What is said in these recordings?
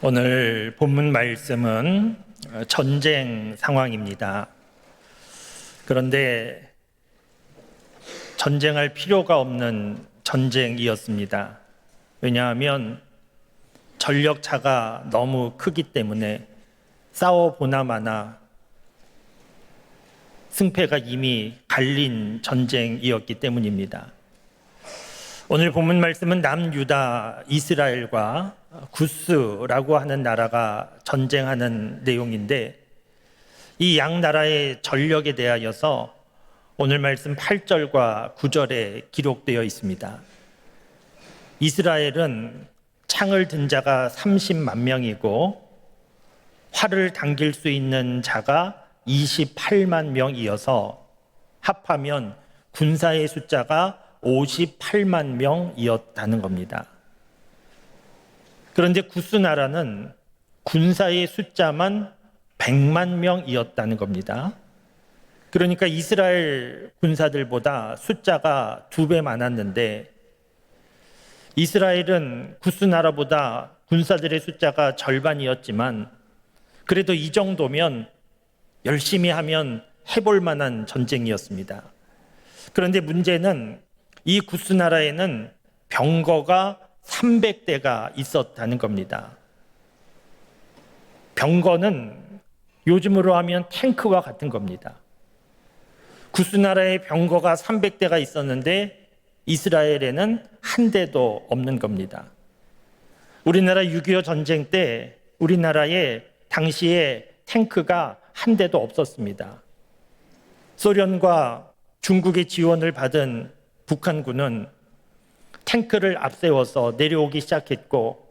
오늘 본문 말씀은 전쟁 상황입니다. 그런데 전쟁할 필요가 없는 전쟁이었습니다. 왜냐하면 전력차가 너무 크기 때문에 싸워보나 마나 승패가 이미 갈린 전쟁이었기 때문입니다. 오늘 본문 말씀은 남유다 이스라엘과 구스라고 하는 나라가 전쟁하는 내용인데, 이 양 나라의 전력에 대하여서 오늘 말씀 8절과 9절에 기록되어 있습니다. 이스라엘은 창을 든 자가 30만 명이고 활을 당길 수 있는 자가 28만 명이어서 합하면 군사의 숫자가 58만 명이었다는 겁니다. 그런데 구스 나라는 군사의 숫자만 100만 명이었다는 겁니다. 그러니까 이스라엘 군사들보다 숫자가 2배 많았는데, 이스라엘은 구스 나라보다 군사들의 숫자가 절반이었지만 그래도 이 정도면 열심히 하면 해볼 만한 전쟁이었습니다. 그런데 문제는 이 구스 나라에는 병거가 300대가 있었다는 겁니다. 병거는 요즘으로 하면 탱크와 같은 겁니다. 구스 나라의 병거가 300대가 있었는데 이스라엘에는 한 대도 없는 겁니다. 우리나라 6.25 전쟁 때 우리나라에 당시에 탱크가 한 대도 없었습니다. 소련과 중국의 지원을 받은 북한군은 탱크를 앞세워서 내려오기 시작했고,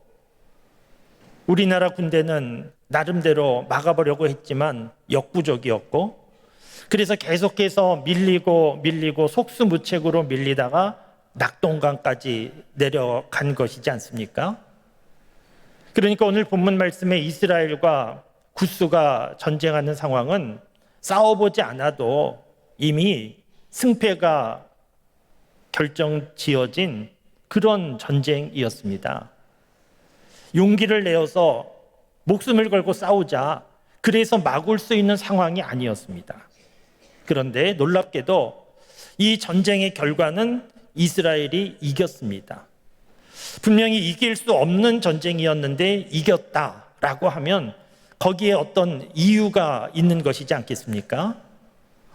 우리나라 군대는 나름대로 막아보려고 했지만 역부족이었고, 그래서 계속해서 밀리고 속수무책으로 밀리다가 낙동강까지 내려간 것이지 않습니까? 그러니까 오늘 본문 말씀에 이스라엘과 구스가 전쟁하는 상황은 싸워보지 않아도 이미 승패가 결정지어진 그런 전쟁이었습니다. 용기를 내어서 목숨을 걸고 싸우자, 그래서 막을 수 있는 상황이 아니었습니다. 그런데 놀랍게도 이 전쟁의 결과는 이스라엘이 이겼습니다. 분명히 이길 수 없는 전쟁이었는데 이겼다라고 하면 거기에 어떤 이유가 있는 것이지 않겠습니까?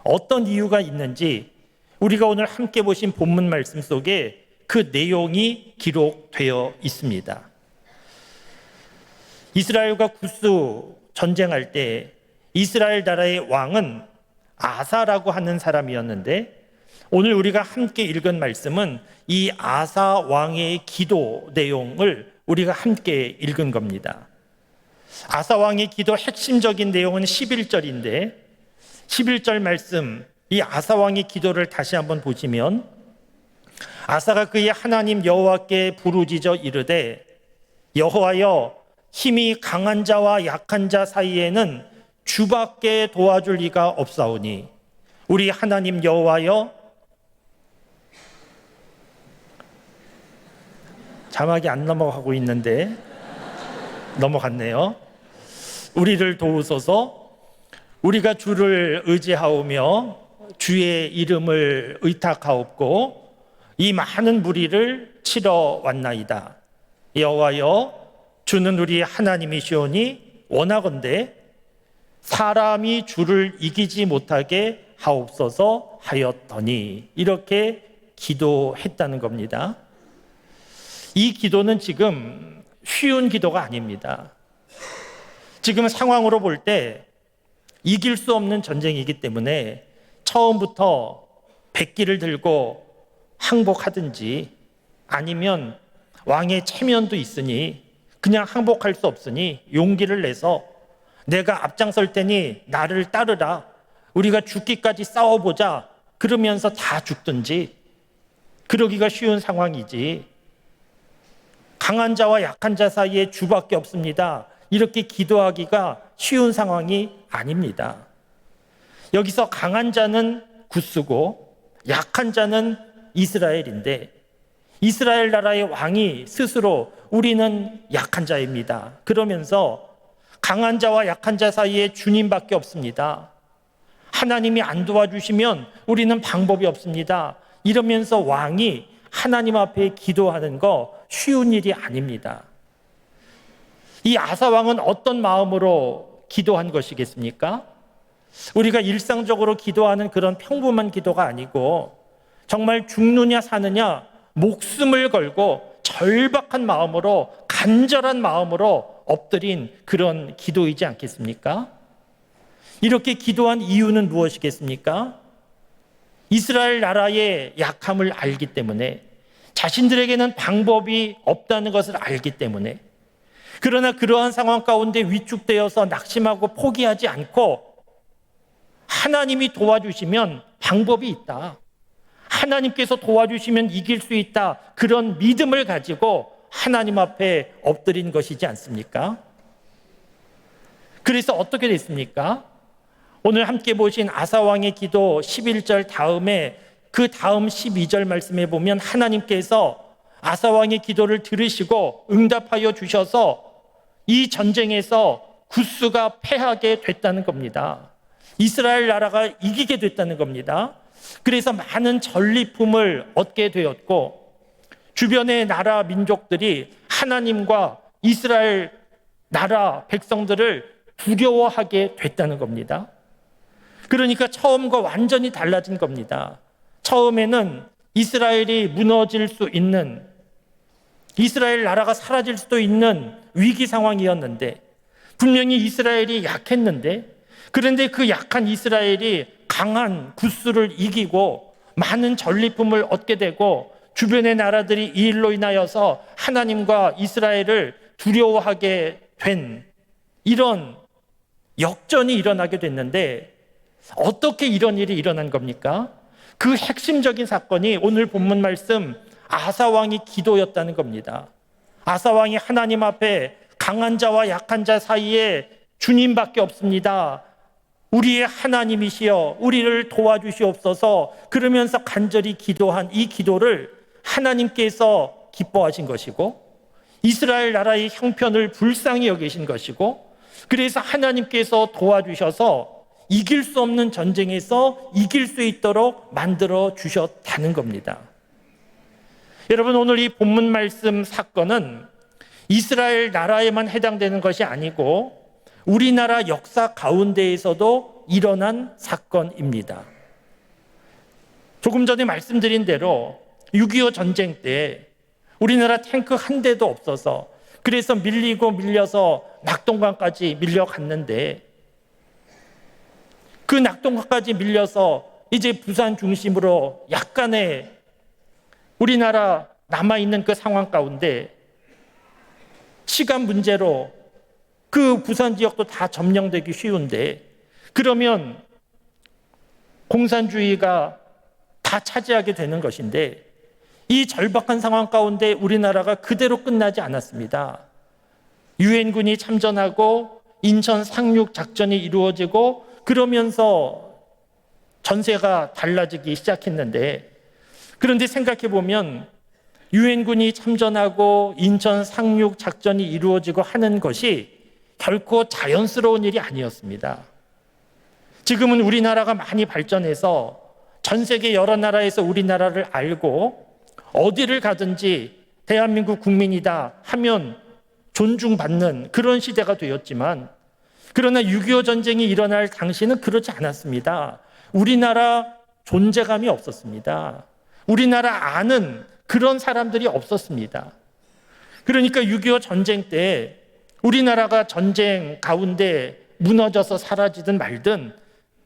어떤 이유가 있는지 우리가 오늘 함께 보신 본문 말씀 속에 그 내용이 기록되어 있습니다. 이스라엘과 구스 전쟁할 때 이스라엘 나라의 왕은 아사라고 하는 사람이었는데, 오늘 우리가 함께 읽은 말씀은 이 아사 왕의 기도 내용을 우리가 함께 읽은 겁니다. 아사 왕의 기도 핵심적인 내용은 11절인데 11절 말씀, 이 아사 왕의 기도를 다시 한번 보시면, 아사가 그의 하나님 여호와께 부르짖어 이르되, 여호와여, 힘이 강한 자와 약한 자 사이에는 주밖에 도와줄 리가 없사오니 우리 하나님 여호와여, 자막이 안 넘어가고 있는데 넘어갔네요. 우리를 도우소서. 우리가 주를 의지하오며 주의 이름을 의탁하옵고 이 많은 무리를 치러 왔나이다. 여호와여, 주는 우리 하나님이시오니 원하건대 사람이 주를 이기지 못하게 하옵소서 하였더니, 이렇게 기도했다는 겁니다. 이 기도는 지금 쉬운 기도가 아닙니다. 지금 상황으로 볼 때 이길 수 없는 전쟁이기 때문에 처음부터 백기를 들고 항복하든지, 아니면 왕의 체면도 있으니 그냥 항복할 수 없으니 용기를 내서 내가 앞장설 테니 나를 따르라, 우리가 죽기까지 싸워보자, 그러면서 다 죽든지, 그러기가 쉬운 상황이지, 강한 자와 약한 자 사이에 주밖에 없습니다, 이렇게 기도하기가 쉬운 상황이 아닙니다. 여기서 강한 자는 구스고 약한 자는 이스라엘인데, 이스라엘 나라의 왕이 스스로 우리는 약한 자입니다. 그러면서 강한 자와 약한 자 사이에 주님밖에 없습니다. 하나님이 안 도와주시면 우리는 방법이 없습니다. 이러면서 왕이 하나님 앞에 기도하는 거 쉬운 일이 아닙니다. 이 아사 왕은 어떤 마음으로 기도한 것이겠습니까? 우리가 일상적으로 기도하는 그런 평범한 기도가 아니고 정말 죽느냐 사느냐 목숨을 걸고 절박한 마음으로 간절한 마음으로 엎드린 그런 기도이지 않겠습니까? 이렇게 기도한 이유는 무엇이겠습니까? 이스라엘 나라의 약함을 알기 때문에, 자신들에게는 방법이 없다는 것을 알기 때문에, 그러나 그러한 상황 가운데 위축되어서 낙심하고 포기하지 않고 하나님이 도와주시면 방법이 있다, 하나님께서 도와주시면 이길 수 있다, 그런 믿음을 가지고 하나님 앞에 엎드린 것이지 않습니까? 그래서 어떻게 됐습니까? 오늘 함께 보신 아사왕의 기도 11절 다음에 그 다음 12절 말씀에 보면 하나님께서 아사왕의 기도를 들으시고 응답하여 주셔서 이 전쟁에서 구스가 패하게 됐다는 겁니다. 이스라엘 나라가 이기게 됐다는 겁니다. 그래서 많은 전리품을 얻게 되었고 주변의 나라 민족들이 하나님과 이스라엘 나라 백성들을 두려워하게 됐다는 겁니다. 그러니까 처음과 완전히 달라진 겁니다. 처음에는 이스라엘이 무너질 수 있는, 이스라엘 나라가 사라질 수도 있는 위기 상황이었는데, 분명히 이스라엘이 약했는데, 그런데 그 약한 이스라엘이 강한 구스를 이기고 많은 전리품을 얻게 되고 주변의 나라들이 이 일로 인하여서 하나님과 이스라엘을 두려워하게 된 이런 역전이 일어나게 됐는데, 어떻게 이런 일이 일어난 겁니까? 그 핵심적인 사건이 오늘 본문 말씀 아사왕의 기도였다는 겁니다. 아사왕이 하나님 앞에 강한 자와 약한 자 사이에 주님밖에 없습니다, 우리의 하나님이시여 우리를 도와주시옵소서, 그러면서 간절히 기도한 이 기도를 하나님께서 기뻐하신 것이고 이스라엘 나라의 형편을 불쌍히 여기신 것이고, 그래서 하나님께서 도와주셔서 이길 수 없는 전쟁에서 이길 수 있도록 만들어 주셨다는 겁니다. 여러분, 오늘 이 본문 말씀 사건은 이스라엘 나라에만 해당되는 것이 아니고 우리나라 역사 가운데에서도 일어난 사건입니다. 조금 전에 말씀드린 대로 6.25 전쟁 때 우리나라 탱크 한 대도 없어서, 그래서 밀려서 낙동강까지 밀려갔는데, 그 낙동강까지 밀려서 이제 부산 중심으로 약간의 우리나라 남아있는 그 상황 가운데 시간 문제로 그 부산 지역도 다 점령되기 쉬운데, 그러면 공산주의가 다 차지하게 되는 것인데, 이 절박한 상황 가운데 우리나라가 그대로 끝나지 않았습니다. 유엔군이 참전하고 인천 상륙 작전이 이루어지고 그러면서 전세가 달라지기 시작했는데, 그런데 생각해 보면 유엔군이 참전하고 인천 상륙 작전이 이루어지고 하는 것이 결코 자연스러운 일이 아니었습니다. 지금은 우리나라가 많이 발전해서 전 세계 여러 나라에서 우리나라를 알고 어디를 가든지 대한민국 국민이다 하면 존중받는 그런 시대가 되었지만, 그러나 6.25 전쟁이 일어날 당시는 그렇지 않았습니다. 우리나라 존재감이 없었습니다. 우리나라 아는 그런 사람들이 없었습니다. 그러니까 6.25 전쟁 때 우리나라가 전쟁 가운데 무너져서 사라지든 말든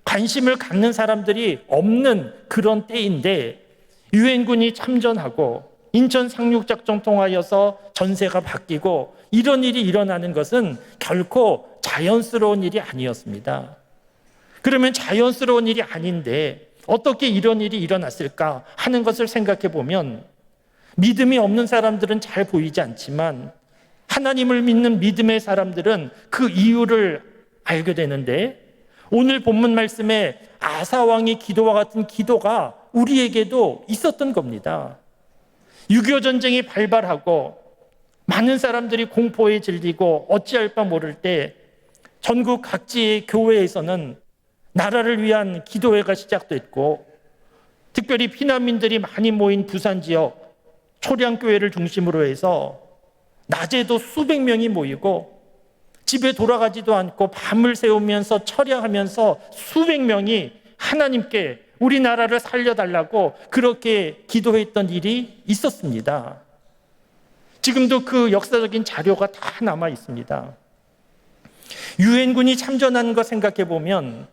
관심을 갖는 사람들이 없는 그런 때인데, 유엔군이 참전하고 인천 상륙작전 통하여서 전세가 바뀌고 이런 일이 일어나는 것은 결코 자연스러운 일이 아니었습니다. 그러면 자연스러운 일이 아닌데 어떻게 이런 일이 일어났을까 하는 것을 생각해 보면, 믿음이 없는 사람들은 잘 보이지 않지만 하나님을 믿는 믿음의 사람들은 그 이유를 알게 되는데, 오늘 본문 말씀에 아사 왕의 기도와 같은 기도가 우리에게도 있었던 겁니다. 6.25 전쟁이 발발하고 많은 사람들이 공포에 질리고 어찌할 바 모를 때 전국 각지의 교회에서는 나라를 위한 기도회가 시작됐고, 특별히 피난민들이 많이 모인 부산 지역 초량교회를 중심으로 해서 낮에도 수백 명이 모이고 집에 돌아가지도 않고 밤을 새우면서 철야하면서 수백 명이 하나님께 우리나라를 살려달라고 그렇게 기도했던 일이 있었습니다. 지금도 그 역사적인 자료가 다 남아 있습니다. 유엔군이 참전하는 거 생각해 보면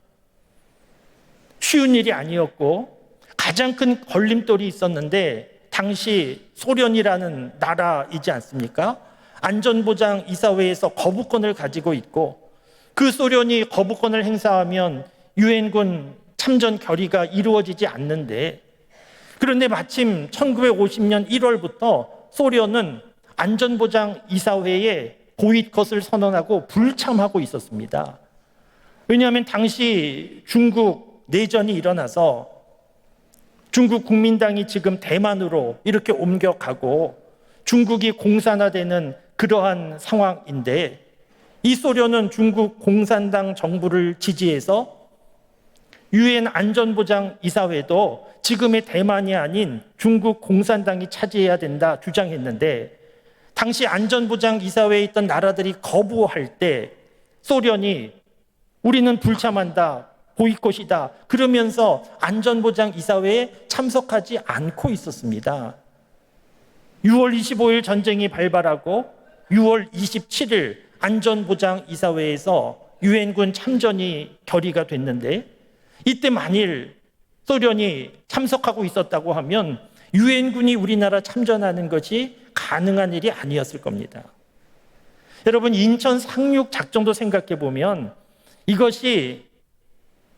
쉬운 일이 아니었고, 가장 큰 걸림돌이 있었는데 당시 소련이라는 나라이지 않습니까? 안전보장 이사회에서 거부권을 가지고 있고, 그 소련이 거부권을 행사하면 유엔군 참전 결의가 이루어지지 않는데, 그런데 마침 1950년 1월부터 소련은 안전보장 이사회에 보이콧을 선언하고 불참하고 있었습니다. 왜냐하면 당시 중국 내전이 일어나서 중국 국민당이 지금 대만으로 이렇게 옮겨가고 중국이 공산화되는 그러한 상황인데, 이 소련은 중국 공산당 정부를 지지해서 유엔 안전보장 이사회도 지금의 대만이 아닌 중국 공산당이 차지해야 된다 주장했는데, 당시 안전보장 이사회에 있던 나라들이 거부할 때 소련이 우리는 불참한다, 보이콧이다 그러면서 안전보장 이사회에 참석하지 않고 있었습니다. 6월 25일 전쟁이 발발하고 6월 27일 안전보장 이사회에서 유엔군 참전이 결의가 됐는데, 이때 만일 소련이 참석하고 있었다고 하면 유엔군이 우리나라 참전하는 것이 가능한 일이 아니었을 겁니다. 여러분, 인천 상륙 작전도 생각해 보면 이것이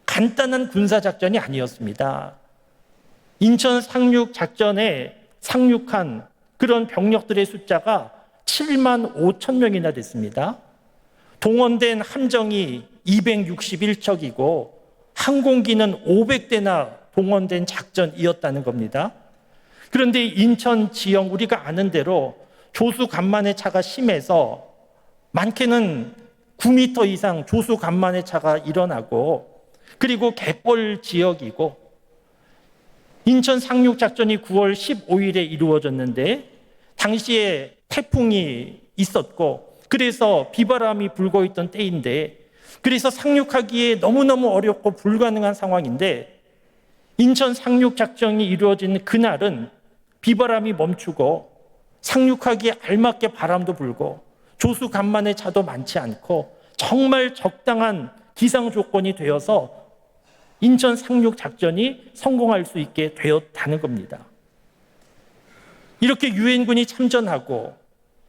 간단한 군사작전이 아니었습니다. 인천 상륙 작전에 상륙한 그런 병력들의 숫자가 7만 5천 명이나 됐습니다. 동원된 함정이 261척이고 항공기는 500대나 동원된 작전이었다는 겁니다. 그런데 인천 지역, 우리가 아는 대로 조수 간만의 차가 심해서 많게는 9m 이상 조수 간만의 차가 일어나고, 그리고 갯벌 지역이고, 인천 상륙 작전이 9월 15일에 이루어졌는데 당시에 태풍이 있었고 그래서 비바람이 불고 있던 때인데, 그래서 상륙하기에 너무너무 어렵고 불가능한 상황인데, 인천 상륙 작전이 이루어진 그날은 비바람이 멈추고 상륙하기에 알맞게 바람도 불고 조수 간만의 차도 많지 않고 정말 적당한 기상 조건이 되어서 인천 상륙 작전이 성공할 수 있게 되었다는 겁니다. 이렇게 유엔군이 참전하고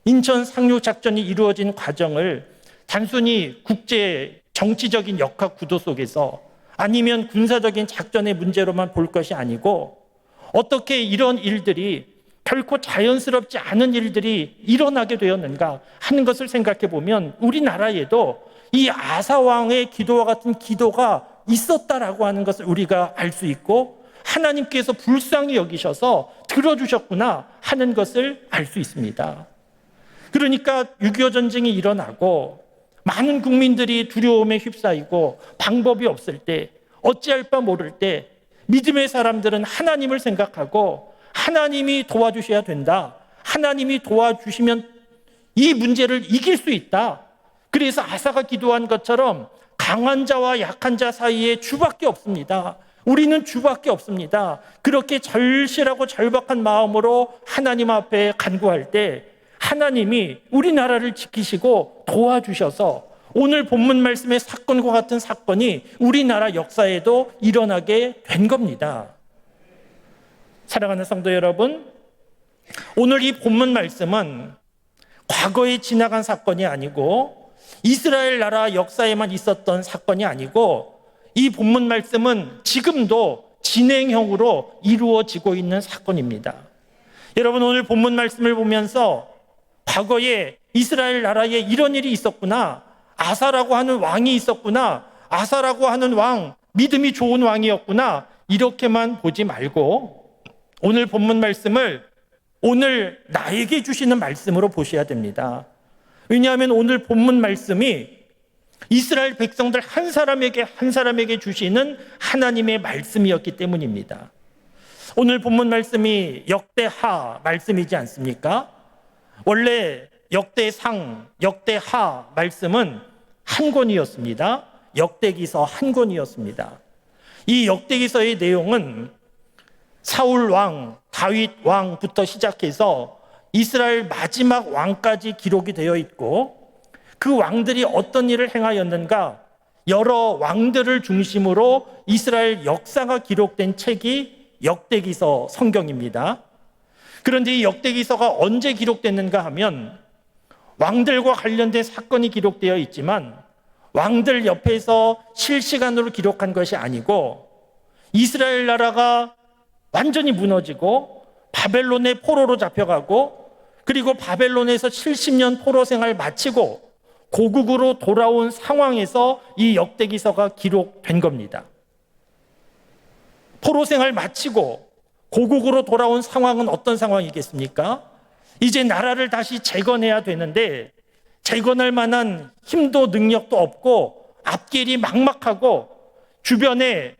인천 상륙 작전이 이루어진 과정을 단순히 국제 정치적인 역학 구도 속에서 아니면 군사적인 작전의 문제로만 볼 것이 아니고, 어떻게 이런 일들이 결코 자연스럽지 않은 일들이 일어나게 되었는가 하는 것을 생각해 보면 우리나라에도 이 아사왕의 기도와 같은 기도가 있었다라고 하는 것을 우리가 알 수 있고, 하나님께서 불쌍히 여기셔서 들어주셨구나 하는 것을 알 수 있습니다. 그러니까 6.25 전쟁이 일어나고 많은 국민들이 두려움에 휩싸이고 방법이 없을 때, 어찌할 바 모를 때 믿음의 사람들은 하나님을 생각하고 하나님이 도와주셔야 된다, 하나님이 도와주시면 이 문제를 이길 수 있다, 그래서 아사가 기도한 것처럼 강한 자와 약한 자 사이에 주밖에 없습니다. 우리는 주밖에 없습니다. 그렇게 절실하고 절박한 마음으로 하나님 앞에 간구할 때 하나님이 우리나라를 지키시고 도와주셔서 오늘 본문 말씀의 사건과 같은 사건이 우리나라 역사에도 일어나게 된 겁니다. 사랑하는 성도 여러분, 오늘 이 본문 말씀은 과거에 지나간 사건이 아니고 이스라엘 나라 역사에만 있었던 사건이 아니고, 이 본문 말씀은 지금도 진행형으로 이루어지고 있는 사건입니다. 여러분, 오늘 본문 말씀을 보면서 과거에 이스라엘 나라에 이런 일이 있었구나, 아사라고 하는 왕이 있었구나, 아사라고 하는 왕 믿음이 좋은 왕이었구나, 이렇게만 보지 말고 오늘 본문 말씀을 오늘 나에게 주시는 말씀으로 보셔야 됩니다. 왜냐하면 오늘 본문 말씀이 이스라엘 백성들 한 사람에게 주시는 하나님의 말씀이었기 때문입니다. 오늘 본문 말씀이 역대하 말씀이지 않습니까? 원래 역대상, 역대하 말씀은 한 권이었습니다. 역대기서 한 권이었습니다. 이 역대기서의 내용은 사울 왕, 다윗 왕부터 시작해서 이스라엘 마지막 왕까지 기록이 되어 있고, 그 왕들이 어떤 일을 행하였는가, 여러 왕들을 중심으로 이스라엘 역사가 기록된 책이 역대기서 성경입니다. 그런데 이 역대기서가 언제 기록됐는가 하면 왕들과 관련된 사건이 기록되어 있지만 왕들 옆에서 실시간으로 기록한 것이 아니고 이스라엘 나라가 완전히 무너지고 바벨론의 포로로 잡혀가고, 그리고 바벨론에서 70년 포로 생활 마치고 고국으로 돌아온 상황에서 이 역대기서가 기록된 겁니다. 포로 생활 마치고 고국으로 돌아온 상황은 어떤 상황이겠습니까? 이제 나라를 다시 재건해야 되는데 재건할 만한 힘도 능력도 없고 앞길이 막막하고 주변에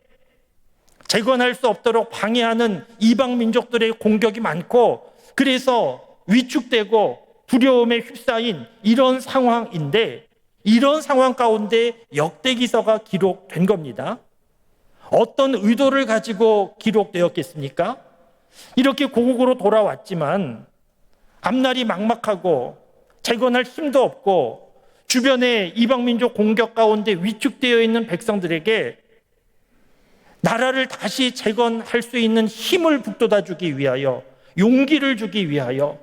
재건할 수 없도록 방해하는 이방 민족들의 공격이 많고, 그래서 위축되고 두려움에 휩싸인 이런 상황인데, 이런 상황 가운데 역대기서가 기록된 겁니다. 어떤 의도를 가지고 기록되었겠습니까? 이렇게 고국으로 돌아왔지만 앞날이 막막하고 재건할 힘도 없고 주변에 이방민족 공격 가운데 위축되어 있는 백성들에게 나라를 다시 재건할 수 있는 힘을 북돋아주기 위하여, 용기를 주기 위하여,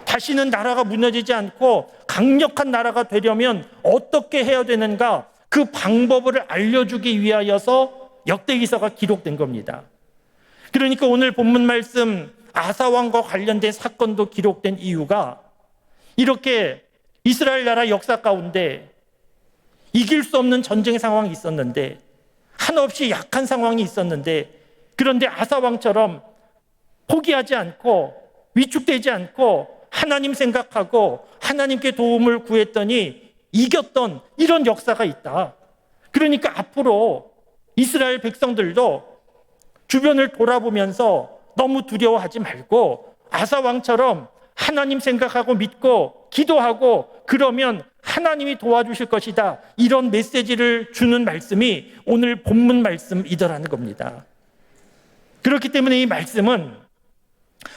다시는 나라가 무너지지 않고 강력한 나라가 되려면 어떻게 해야 되는가, 그 방법을 알려주기 위하여서 역대기서가 기록된 겁니다. 그러니까 오늘 본문 말씀 아사왕과 관련된 사건도 기록된 이유가, 이렇게 이스라엘 나라 역사 가운데 이길 수 없는 전쟁 상황이 있었는데, 한없이 약한 상황이 있었는데, 그런데 아사왕처럼 포기하지 않고 위축되지 않고 하나님 생각하고 하나님께 도움을 구했더니 이겼던 이런 역사가 있다. 그러니까 앞으로 이스라엘 백성들도 주변을 돌아보면서 너무 두려워하지 말고 아사왕처럼 하나님 생각하고 믿고 기도하고 그러면 하나님이 도와주실 것이다, 이런 메시지를 주는 말씀이 오늘 본문 말씀이더라는 겁니다. 그렇기 때문에 이 말씀은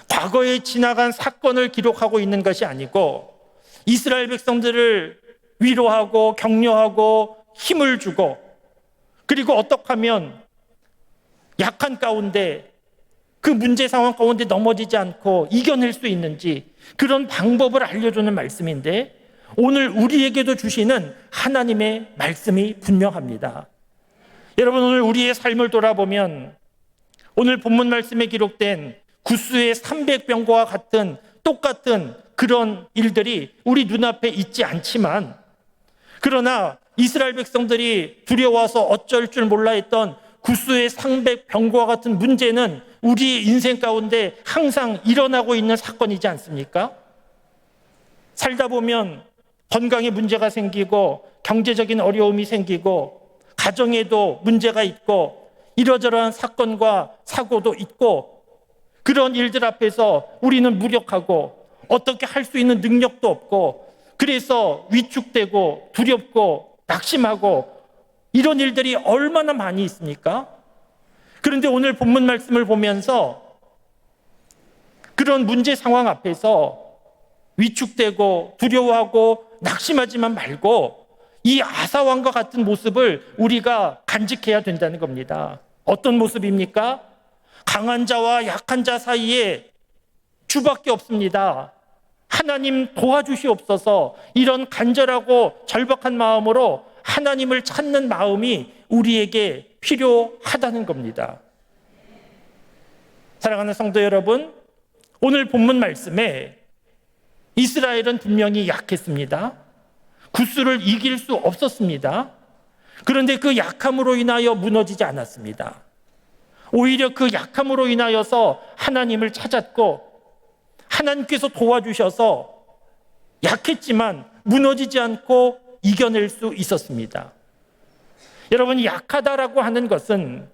과거에 지나간 사건을 기록하고 있는 것이 아니고 이스라엘 백성들을 위로하고 격려하고 힘을 주고, 그리고 어떻게 하면 약한 가운데 그 문제 상황 가운데 넘어지지 않고 이겨낼 수 있는지, 그런 방법을 알려주는 말씀인데 오늘 우리에게도 주시는 하나님의 말씀이 분명합니다. 여러분, 오늘 우리의 삶을 돌아보면 오늘 본문 말씀에 기록된 구스의 300병거와 같은 똑같은 그런 일들이 우리 눈앞에 있지 않지만, 그러나 이스라엘 백성들이 두려워서 어쩔 줄 몰라 했던 구스의 300병거와 같은 문제는 우리의 인생 가운데 항상 일어나고 있는 사건이지 않습니까? 살다 보면 건강에 문제가 생기고 경제적인 어려움이 생기고 가정에도 문제가 있고 이러저러한 사건과 사고도 있고, 그런 일들 앞에서 우리는 무력하고 어떻게 할 수 있는 능력도 없고, 그래서 위축되고 두렵고 낙심하고 이런 일들이 얼마나 많이 있습니까? 그런데 오늘 본문 말씀을 보면서 그런 문제 상황 앞에서 위축되고 두려워하고 낙심하지만 말고 이 아사왕과 같은 모습을 우리가 간직해야 된다는 겁니다. 어떤 모습입니까? 강한 자와 약한 자 사이에 주밖에 없습니다. 하나님 도와주시옵소서, 이런 간절하고 절박한 마음으로 하나님을 찾는 마음이 우리에게 필요하다는 겁니다. 사랑하는 성도 여러분, 오늘 본문 말씀에 이스라엘은 분명히 약했습니다. 구스를 이길 수 없었습니다. 그런데 그 약함으로 인하여 무너지지 않았습니다. 오히려 그 약함으로 인하여서 하나님을 찾았고, 하나님께서 도와주셔서 약했지만 무너지지 않고 이겨낼 수 있었습니다. 여러분, 약하다라고 하는 것은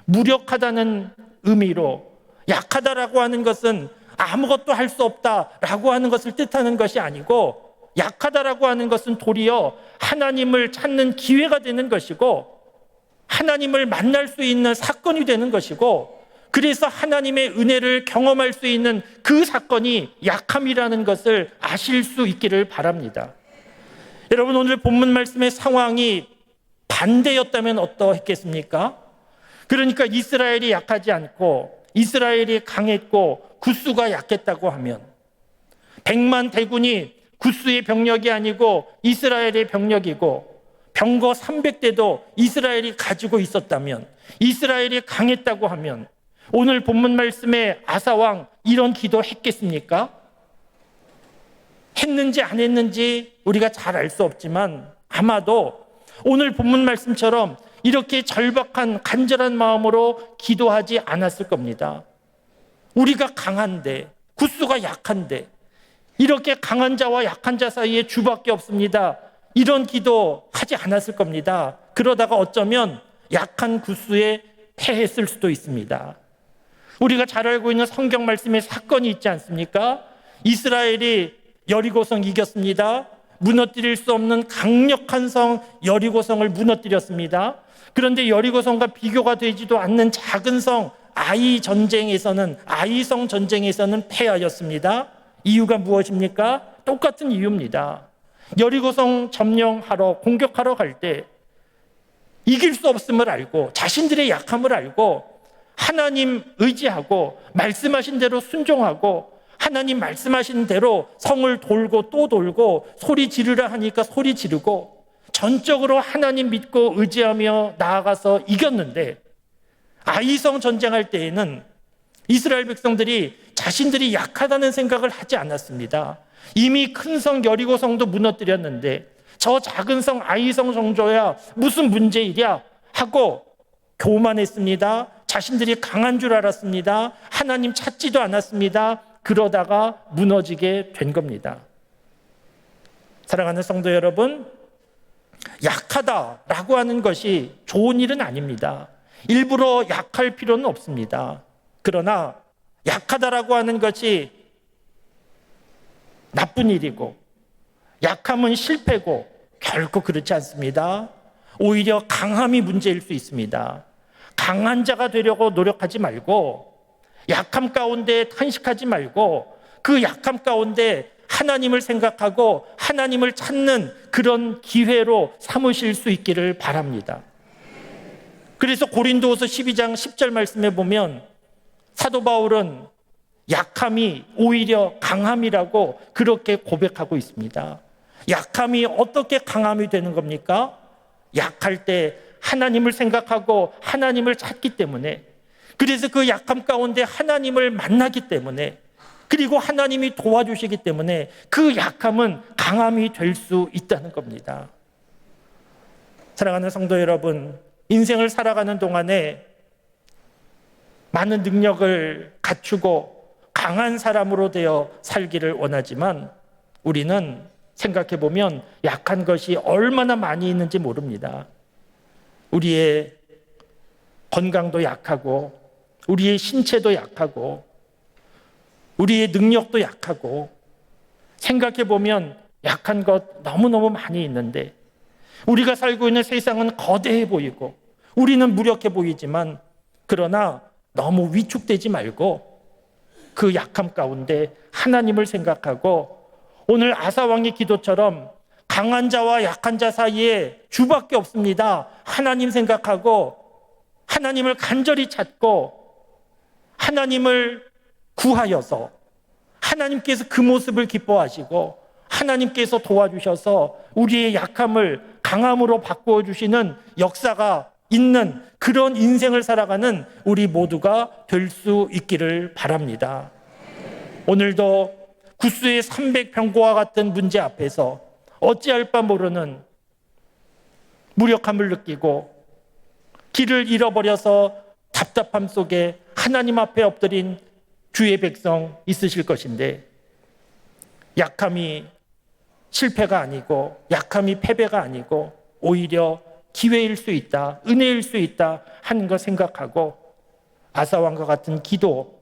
무력하다는 의미로, 약하다라고 하는 것은 아무것도 할 수 없다라고 하는 것을 뜻하는 것이 아니고, 약하다라고 하는 것은 도리어 하나님을 찾는 기회가 되는 것이고, 하나님을 만날 수 있는 사건이 되는 것이고, 그래서 하나님의 은혜를 경험할 수 있는 그 사건이 약함이라는 것을 아실 수 있기를 바랍니다. 여러분, 오늘 본문 말씀의 상황이 반대였다면 어떠했겠습니까? 그러니까 이스라엘이 약하지 않고 이스라엘이 강했고 구스가 약했다고 하면, 100만 대군이 구스의 병력이 아니고 이스라엘의 병력이고 병거 300대도 이스라엘이 가지고 있었다면, 이스라엘이 강했다고 하면 오늘 본문 말씀에 아사왕 이런 기도 했겠습니까? 했는지 안 했는지 우리가 잘 알 수 없지만 아마도 오늘 본문 말씀처럼 이렇게 절박한 간절한 마음으로 기도하지 않았을 겁니다. 우리가 강한데, 구스가 약한데, 이렇게 강한 자와 약한 자 사이에 주밖에 없습니다, 이런 기도 하지 않았을 겁니다. 그러다가 어쩌면 약한 구스에 패했을 수도 있습니다. 우리가 잘 알고 있는 성경 말씀의 사건이 있지 않습니까? 이스라엘이 여리고성 이겼습니다. 무너뜨릴 수 없는 강력한 성 여리고성을 무너뜨렸습니다. 그런데 여리고성과 비교가 되지도 않는 작은 성 아이성 전쟁에서는 패하였습니다. 이유가 무엇입니까? 똑같은 이유입니다. 여리고성 점령하러, 공격하러 갈 때 이길 수 없음을 알고, 자신들의 약함을 알고 하나님 의지하고 말씀하신 대로 순종하고 하나님 말씀하신 대로 성을 돌고 또 돌고 소리 지르라 하니까 소리 지르고 전적으로 하나님 믿고 의지하며 나아가서 이겼는데, 아이성 전쟁할 때에는 이스라엘 백성들이 자신들이 약하다는 생각을 하지 않았습니다. 이미 큰 성 여리고성도 무너뜨렸는데 저 작은 성 아이성 정도야 무슨 문제이랴 하고 교만했습니다. 자신들이 강한 줄 알았습니다. 하나님 찾지도 않았습니다. 그러다가 무너지게 된 겁니다. 사랑하는 성도 여러분, 약하다라고 하는 것이 좋은 일은 아닙니다. 일부러 약할 필요는 없습니다. 그러나 약하다라고 하는 것이 나쁜 일이고 약함은 실패고 결코 그렇지 않습니다. 오히려 강함이 문제일 수 있습니다. 강한 자가 되려고 노력하지 말고, 약함 가운데 탄식하지 말고 그 약함 가운데 하나님을 생각하고 하나님을 찾는 그런 기회로 삼으실 수 있기를 바랍니다. 그래서 고린도후서 12장 10절 말씀에 보면 사도 바울은 약함이 오히려 강함이라고 그렇게 고백하고 있습니다. 약함이 어떻게 강함이 되는 겁니까? 약할 때 하나님을 생각하고 하나님을 찾기 때문에, 그래서 그 약함 가운데 하나님을 만나기 때문에, 그리고 하나님이 도와주시기 때문에 그 약함은 강함이 될 수 있다는 겁니다. 사랑하는 성도 여러분, 인생을 살아가는 동안에 많은 능력을 갖추고 강한 사람으로 되어 살기를 원하지만 우리는 생각해 보면 약한 것이 얼마나 많이 있는지 모릅니다. 우리의 건강도 약하고 우리의 신체도 약하고 우리의 능력도 약하고, 생각해 보면 약한 것 너무너무 많이 있는데, 우리가 살고 있는 세상은 거대해 보이고 우리는 무력해 보이지만, 그러나 너무 위축되지 말고 그 약함 가운데 하나님을 생각하고, 오늘 아사왕의 기도처럼 강한 자와 약한 자 사이에 주밖에 없습니다. 하나님 생각하고 하나님을 간절히 찾고 하나님을 구하여서 하나님께서 그 모습을 기뻐하시고 하나님께서 도와주셔서 우리의 약함을 강함으로 바꾸어 주시는 역사가 있는 그런 인생을 살아가는 우리 모두가 될 수 있기를 바랍니다. 오늘도 구스의 300병거와 같은 문제 앞에서 어찌할 바 모르는 무력함을 느끼고 길을 잃어버려서 답답함 속에 하나님 앞에 엎드린 주의 백성 있으실 것인데, 약함이 실패가 아니고 약함이 패배가 아니고 오히려 기회일 수 있다, 은혜일 수 있다 하는 거 생각하고 아사 왕과 같은 기도,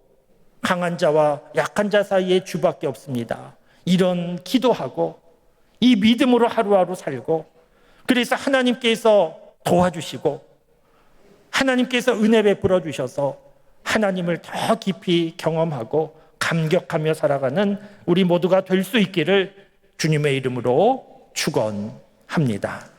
강한 자와 약한 자 사이의 주밖에 없습니다. 이런 기도하고 이 믿음으로 하루하루 살고, 그래서 하나님께서 도와주시고 하나님께서 은혜 베풀어 주셔서 하나님을 더 깊이 경험하고 감격하며 살아가는 우리 모두가 될 수 있기를 주님의 이름으로 축원합니다.